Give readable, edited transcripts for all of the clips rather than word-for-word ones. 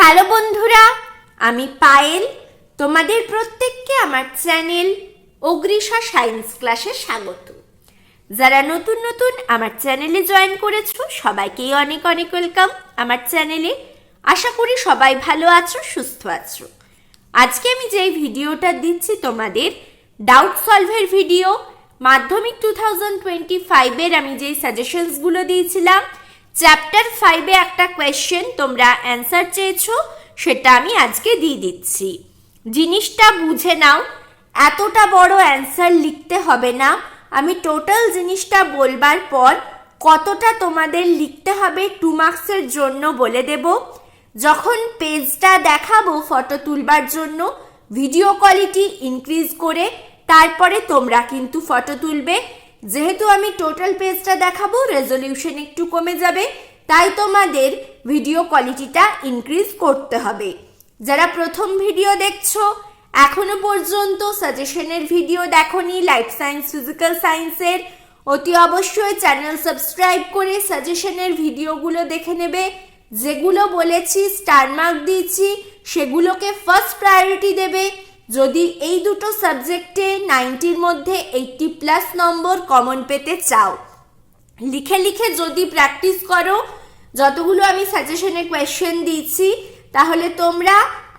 Hello বন্ধুরা, আমি পায়েল। তোমাদের প্রত্যেককে আমার চ্যানেল অগ্রিষা সায়েন্স ক্লাসে স্বাগত। যারা নতুন নতুন আমার চ্যানেলে জয়েন করেছো সবাইকেই অনেক অনেক ওয়েলকাম আমার চ্যানেলে। আশা করি সবাই ভালো আছো, সুস্থ আছো। আজকে আমি যেই ভিডিওটা দিচ্ছি তোমাদের ডাউট সলভের ভিডিও। মাধ্যমিক 2025-এর আমি যেই সাজেশনসগুলো দিয়েছিলাম, চ্যাপ্টার 5-এ একটা কোয়েশ্চেন তোমরা অ্যান্সার চেয়েছো, সেটা আমি আজকে দিয়ে দিচ্ছি। জিনিসটা বুঝে নাও, এতটা বড় অ্যান্সার লিখতে হবে না। আমি টোটাল জিনিসটা বলবার পর কতটা তোমাদের লিখতে হবে 2 মার্কসের জন্য বলে দেব। যখন পেজটা দেখাবো ফটো তুলবার জন্য, ভিডিও কোয়ালিটি ইনক্রিজ করে তারপরে তোমরা কিন্তু ফটো তুলবে। যেহেতু আমি টোটাল পেজটা দেখাবো, রেজলিউশন একটু কমে যাবে, তাই তোমাদের ভিডিও কোয়ালিটিটা ইনক্রিজ করতে হবে। যারা প্রথম ভিডিও দেখছো, এখনো পর্যন্ত সাজেশনের ভিডিও দেখোনি লাইফ সায়েন্স, ফিজিক্যাল সায়েন্সের, অতি অবশ্যই চ্যানেল সাবস্ক্রাইব করে সাজেশনের ভিডিওগুলো দেখে নেবে। যেগুলো বলেছি, স্টার মার্ক দিয়েছি, সেগুলোকে ফার্স্ট প্রায়োরিটি দেবে। যদি এই দুটো সাবজেক্টে 90-র মধ্যে 80+ নম্বর কমন পেতে চাও, লিখে লিখে যদি প্র্যাকটিস করো, যতগুলো আমি সাজেশনে কোয়েশ্চেন দিয়েছি, তাহলে তোমরা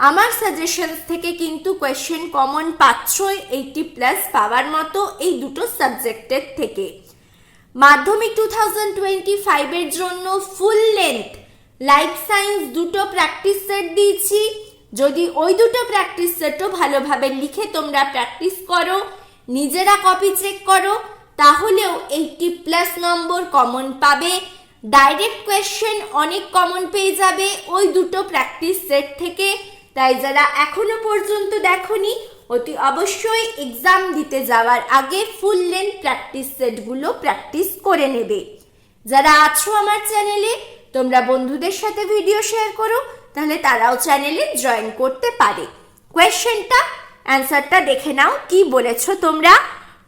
আমার সাজেশন থেকে কিন্তু কোয়েশ্চেন কমন পাচ্ছই 80+ পাওয়ার মতো এই দুটো সাবজেক্টের থেকে। মাধ্যমিক 2025-এর জন্য ফুল লেন্থ লাইফ সায়েন্স দুটো প্র্যাকটিস সেট দিয়েছি। যদি ওই দুটো প্র্যাকটিস সেটও ভালোভাবে লিখে তোমরা প্র্যাকটিস করো, নিজেরা কপি চেক করো, তাহলেও 80+ নম্বর কমন পাবে। ডাইরেক্ট কোয়েশ্চেন অনেক কমন পেয়ে যাবে ওই দুটো প্র্যাকটিস সেট থেকে। তাই যারা এখনো পর্যন্ত দেখোনি, অতি অবশ্যই এক্সাম দিতে যাওয়ার আগে ফুল লেন্থ প্র্যাকটিস সেটগুলো প্র্যাকটিস করে নেবে। যারা আছো আমার চ্যানেলে, তোমরা বন্ধুদের সাথে ভিডিও শেয়ার করো, তাহলে তারাও চ্যানেলে জয়েন করতে পারে। কোয়েশ্চেনটা, অ্যান্সারটা দেখে নাও। কি বলেছো তোমরা?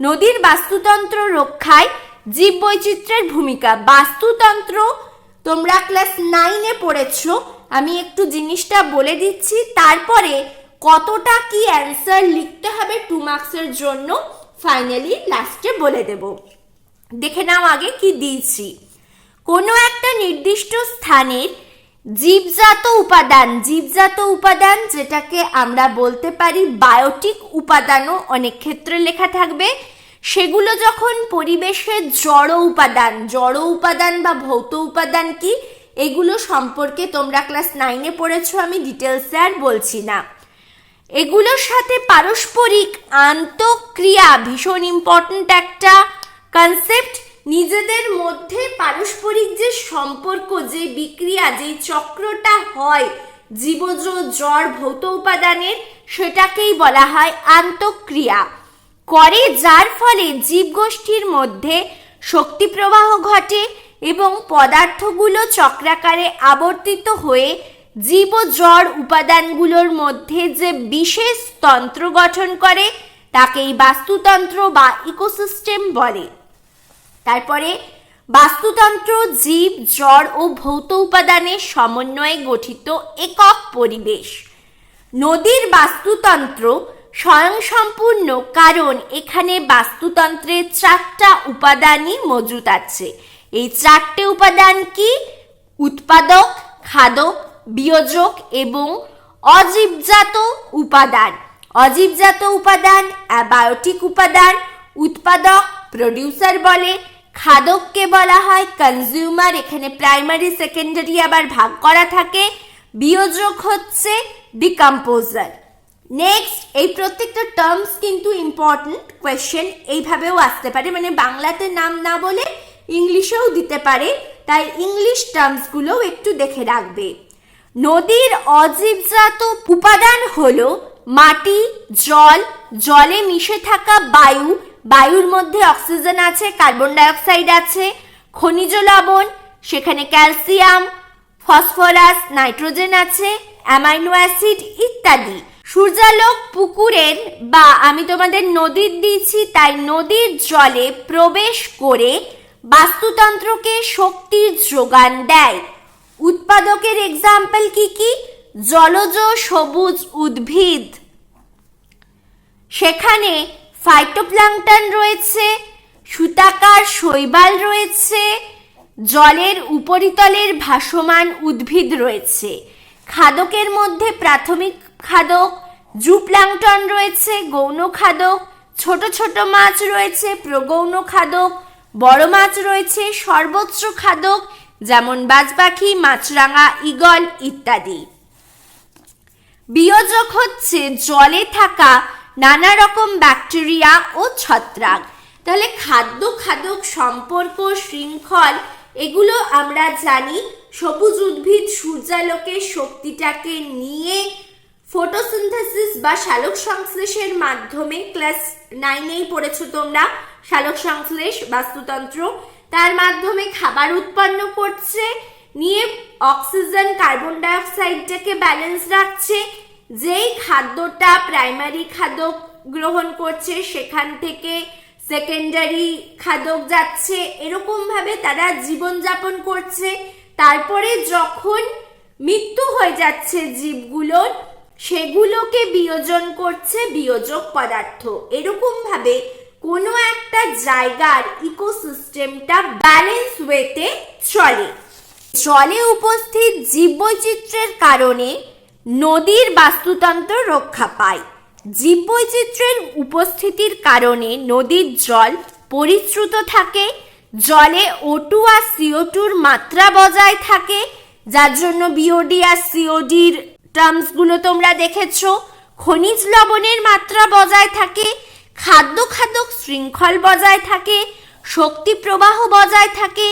নদীর বাস্তুতন্ত্র রক্ষায় জীববৈচিত্র্যের ভূমিকা। বাস্তুতন্ত্র তোমরা ক্লাস 9-এ পড়েছো। আমি একটু জিনিসটা বলে দিচ্ছি, তারপরে কতটা কি অ্যান্সার লিখতে হবে 2 মার্কসের জন্য ফাইনালি লাস্টে বলে দেব। দেখে নাও আগে কি দিয়েছি। কোনো একটা নির্দিষ্ট স্থানের জীবজাত উপাদান যেটাকে আমরা বলতে পারি বায়োটিক উপাদানও অনেক ক্ষেত্রে লেখা থাকবে, সেগুলো যখন পরিবেশের জড় উপাদান বা ভৌত উপাদান কি, এগুলো সম্পর্কে তোমরা ক্লাস 9-এ পড়েছো, আমি ডিটেলসে আর বলছি না। এগুলোর সাথে পারস্পরিক আন্তঃক্রিয়া ভীষণ ইম্পর্ট্যান্ট একটা কনসেপ্ট। নিজেদের মধ্যে পারস্পরিক যে সম্পর্ক, যে বিক্রিয়া, যে চক্রটা হয় জীবজ জড় ভৌত উপাদানের, সেটাকেই বলা হয় আন্তঃক্রিয়া করে, যার ফলে জীবগোষ্ঠীর মধ্যে শক্তি প্রবাহ ঘটে এবং পদার্থগুলো চক্রাকারে আবর্তিত হয়ে জীব ও জড় উপাদানগুলোর মধ্যে যে বিশেষ তন্ত্র গঠন করে, তাকেই বাস্তুতন্ত্র বা ইকোসিস্টেম বলে। তারপরে বাস্তুতন্ত্র জীব, জড় ও ভৌত উপাদানের সমন্বয়ে গঠিত একক পরিবেশ। নদীর বাস্তুতন্ত্র স্বয়ংসম্পূর্ণ, কারণ এখানে বাস্তুতন্ত্রের 4টা উপাদানই মজুত আছে। এই 4টে উপাদান কি? উৎপাদক, খাদক, বিয়োজক এবং অজীবজাত উপাদান। অজীবজাত উপাদান অ্যাবায়োটিক উপাদান, উৎপাদক প্রডিউসার বলে, খাদককে বলা হয় কনজিউমার, এখানে প্রাইমারি সেকেন্ডারি আবার ভাগ করা থাকে, বিয়োজক হচ্ছে ডিকম্পোজার। নেক্সট, এই প্রত্যেকটা টার্মস কিন্তু ইম্পর্টেন্ট, কোয়েশ্চেন এইভাবেও আসতে পারে, মানে বাংলাতে নাম না বলে ইংলিশেও দিতে পারে, তাই ইংলিশ টার্মসগুলোও একটু দেখে রাখবে। নদীর অজীবজাত উপাদান হলো মাটি, জল, জলে মিশে থাকা বায়ু, বায়ুর মধ্যে অক্সিজেন আছে, কার্বন ডাইঅক্সাইড আছে, খনিজ লবণ, সেখানে ক্যালসিয়াম, ফসফরাস, নাইট্রোজেন আছে, অ্যামাইনো অ্যাসিড ইত্যাদি। সূর্যালোক পুকুরের বা আমি তোমাদের নদীর দিয়েছি, তাই নদীর জলে প্রবেশ করে বাস্তুতন্ত্রকে শক্তির যোগান দেয়। উৎপাদকের এক্সাম্পল কি কি? জলজ সবুজ উদ্ভিদ, সেখানে ফাইটোপ্ল্যাঙ্কটন রয়েছে, সুতাকার শৈবাল রয়েছে, জলের উপরিতলের ভাসমান উদ্ভিদ রয়েছে। খাদকের মধ্যে প্রাথমিক খাদক, জুপ্ল্যাঙ্কটন রয়েছে, গৌণ খাদক, ছোট ছোট মাছ রয়েছে, প্রগৌণ খাদক, বড় মাছ রয়েছে, সর্বোচ্চ খাদক যেমন বাজপাখি, মাছরাঙা, ঈগল ইত্যাদি। বিয়োজক হচ্ছে জলে থাকা নানা রকম ব্যাকটেরিয়া ও ছত্রাক। তাহলে খাদ্য খাদক সম্পর্ক শৃঙ্খল এগুলো আমরা জানি। সবুজ উদ্ভিদ সূর্যালোকের শক্তিটাকে নিয়ে ফটোসিনথেসিস বা সালোক সংশ্লেষের মাধ্যমে, ক্লাস 9-এই পড়েছো তোমরা সালোক সংশ্লেষ বাস্তুতন্ত্র, তার মাধ্যমে খাবার উৎপন্ন করছে, নিয়ে অক্সিজেন কার্বন ডাইঅক্সাইডটাকে ব্যালেন্স রাখছে। যেই খাদ্যটা প্রাইমারি খাদক গ্রহণ করছে সেখান থেকে সেকেন্ডারি খাদক যাচ্ছে, এরকম ভাবে তারা জীবনযাপন করছে। তারপরে যখন মৃত্যু হয়ে যাচ্ছে জীবগুলোর, সেগুলোকে বিয়োজন করছে বিয়োজক পদার্থ। এরকম ভাবে কোনো একটা জায়গার ইকোসিস্টেমটা ব্যালেন্স ওয়েতে চলে। জলে উপস্থিত জীববৈচিত্র্যের কারণে নদীর বাস্তুতন্ত্র রক্ষা পায়। জীববৈচিত্র্যের উপস্থিতির কারণে নদীর জল পরিশ্রুত থাকে, জলে O2 আর CO2-র মাত্রা বজায় থাকে, যার জন্য বিওডি আর সিওডির টার্মসগুলো তোমরা দেখেছো। খনিজ লবণের মাত্রা বজায় থাকে, খাদ্য খাদক শৃঙ্খল বজায় থাকে, শক্তি প্রবাহ বজায় থাকে,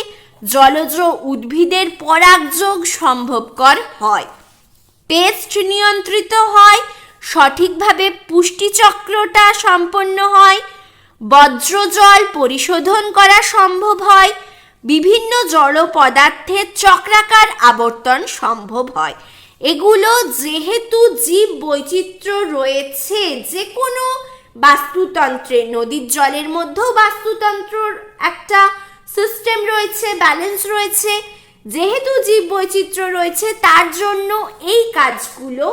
জলজ উদ্ভিদের পরাগযোগ সম্ভবকর হয়, পেস্ট নিয়ন্ত্রিত হয়, সঠিকভাবে পুষ্টিচক্রটা সম্পন্ন হয়, বজ্র জল পরিশোধন করা সম্ভব হয়, বিভিন্ন জড় পদার্থের চক্রাকার আবর্তন সম্ভব হয়। এগুলো যেহেতু জীব বৈচিত্র্য রয়েছে যে কোনো বাস্তুতন্ত্রে, নদীর জলের মধ্যেও বাস্তুতন্ত্রর একটা সিস্টেম রয়েছে, ব্যালেন্স রয়েছে, যেহেতু জীব বৈচিত্র্য রয়েছে তার জন্য এই কাজগুলো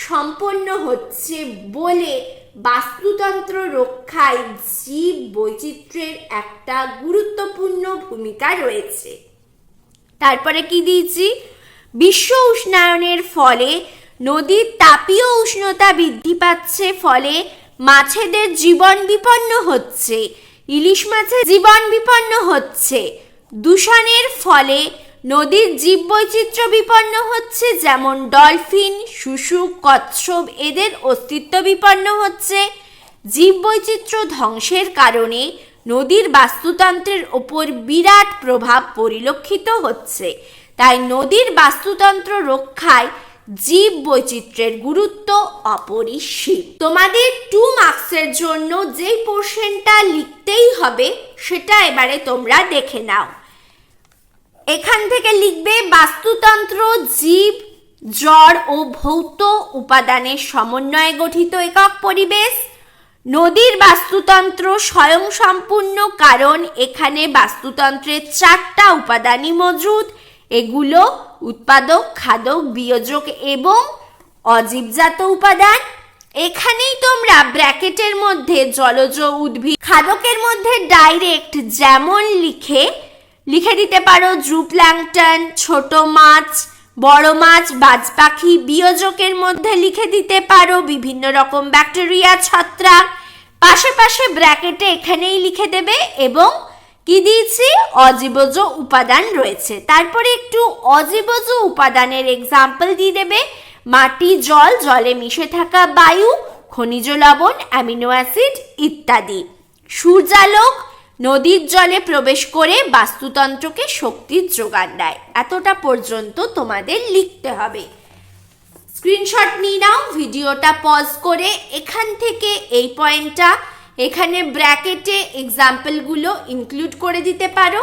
সম্পন্ন হচ্ছে বলে বাস্তুতন্ত্র রক্ষায় জীব বৈচিত্র্যের একটা গুরুত্বপূর্ণ ভূমিকা রয়েছে। তারপরে কি দিয়েছি, বিশ্ব উষ্ণায়নের ফলে নদীর তাপীয় উষ্ণতা বৃদ্ধি পাচ্ছে, ফলে মাছেদের জীবন বিপন্ন হচ্ছে, ইলিশ মাছের জীবন বিপন্ন হচ্ছে। দূষণের ফলে নদীর জীববৈচিত্র্য বিপন্ন হচ্ছে, যেমন ডলফিন, শুশুক, কচ্ছপ এদের অস্তিত্ব বিপন্ন হচ্ছে। জীববৈচিত্র্য ধ্বংসের কারণে নদীর বাস্তুতন্ত্রের ওপর বিরাট প্রভাব পরিলক্ষিত হচ্ছে। তাই নদীর বাস্তুতন্ত্র রক্ষায় জীব বৈচিত্র্যের গুরুত্ব অপরিসীম। তোমাদের 2 মার্কসের জন্য যেই পোর্শনটা লিখতেই হবে সেটা এবারে তোমরা দেখে নাও। এখান থেকে লিখবে বাস্তুতন্ত্র জীব, জড় ও ভৌত উপাদানের সমন্বয়ে গঠিত একক পরিবেশ। নদীর বাস্তুতন্ত্র স্বয়ংসম্পূর্ণ, কারণ এখানে বাস্তুতন্ত্রের 4টা উপাদানই মজুদ। এগুলো উৎপাদক, খাদক, বিয়োজক এবং অজীবজাত উপাদান। এখানেই তোমরা ব্র্যাকেটের মধ্যে জলজ উদ্ভিদ, খাদকের মধ্যে ডাইরেক্ট যেমন লিখে দিতে পারো জুপ্ল্যাঙ্কটন, ছোট মাছ, বড় মাছ, বাজপাখি। বিয়োজকের মধ্যে লিখে দিতে পারো বিভিন্ন রকম ব্যাকটেরিয়া, ছত্রাক। পাশে পাশে ব্র্যাকেটে এখানেই লিখে দেবে এবং কি দিয়েছি, অজীবজ উপাদান রয়েছে। তারপরে একটু অজীবজ উপাদানের এক্সাম্পল দিয়ে দেবে, মাটি, জল, জলে মিশে থাকা বায়ু, খনিজ লবণ, অ্যামিনো অ্যাসিড ইত্যাদি। সূর্যালোক নদীর জলে প্রবেশ করে বাস্তুতন্ত্রকে শক্তির যোগান দেয়। এতটা পর্যন্ত তোমাদের লিখতে হবে। স্ক্রিনশট নিয়ে নাও, ভিডিওটা পজ করে এখান থেকে এই পয়েন্টটা এখানে ব্র্যাকেটে এক্সাম্পলগুলো ইনক্লুড করে দিতে পারো।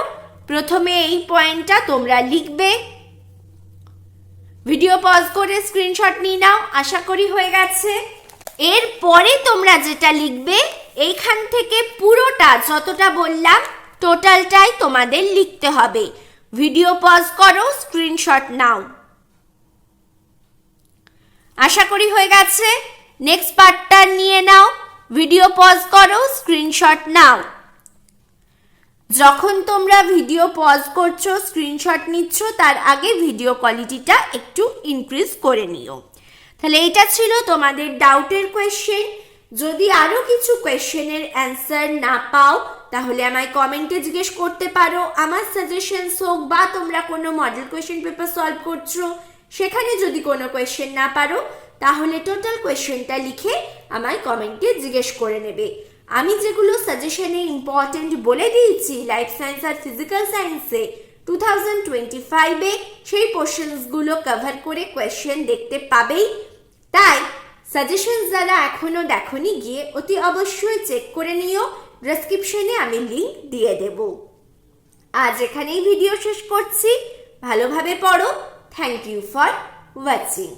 প্রথমে এই পয়েন্টটা তোমরা লিখবে। ভিডিও পজ করে স্ক্রিনশট নিয়ে নাও, আশা করি হয়ে গেছে। এরপরে তোমরা যেটা লিখবে এইখান থেকে পুরোটা যতটা বললাম টোটালটাই তোমাদের লিখতে হবে। ভিডিও পজ করো, স্ক্রিনশট নাও। আশা করি হয়ে গেছে। নেক্সট পার্টটা নিয়ে নাও, ভিডিও পজ করো, স্ক্রিনশট নাও। যখন তোমরা ভিডিও পজ করছো, স্ক্রিনশট নিচ্ছ, তার আগে ভিডিও কোয়ালিটিটা একটু ইনক্রিজ করে নিও। তাহলে এটা ছিল তোমাদের ডাউটের কোয়েশ্চেন। যদি আরও কিছু কোয়েশ্চেনের অ্যান্সার না পাও তাহলে আমায় কমেন্টে জিজ্ঞেস করতে পারো। আমার সাজেশনস হোক বা তোমরা কোনো মডেল কোয়েশ্চেন পেপার সলভ করছো, সেখানে যদি কোনো কোয়েশ্চেন না পারো তাহলে টোটাল কোয়েশ্চেনটা লিখে আমায় কমেন্টে জিজ্ঞেস করে নেবে। আমি যেগুলো সাজেশনে ইম্পর্টেন্ট বলে দিয়েছি লাইফ সায়েন্স আর ফিজিক্যাল সায়েন্সে 2025-এ, সেই পোর্শনসগুলো কভার করে কোয়েশ্চেন দেখতে পাবেই। তাই সাজেশন যারা এখনো দেখোনি গিয়ে অতি অবশ্যই চেক করে নিও, ডেসক্রিপশনে আমি লিংক দিয়ে দেব। আজ এখানেই ভিডিও শেষ করছি। ভালোভাবে পড়ো। Thank you for watching.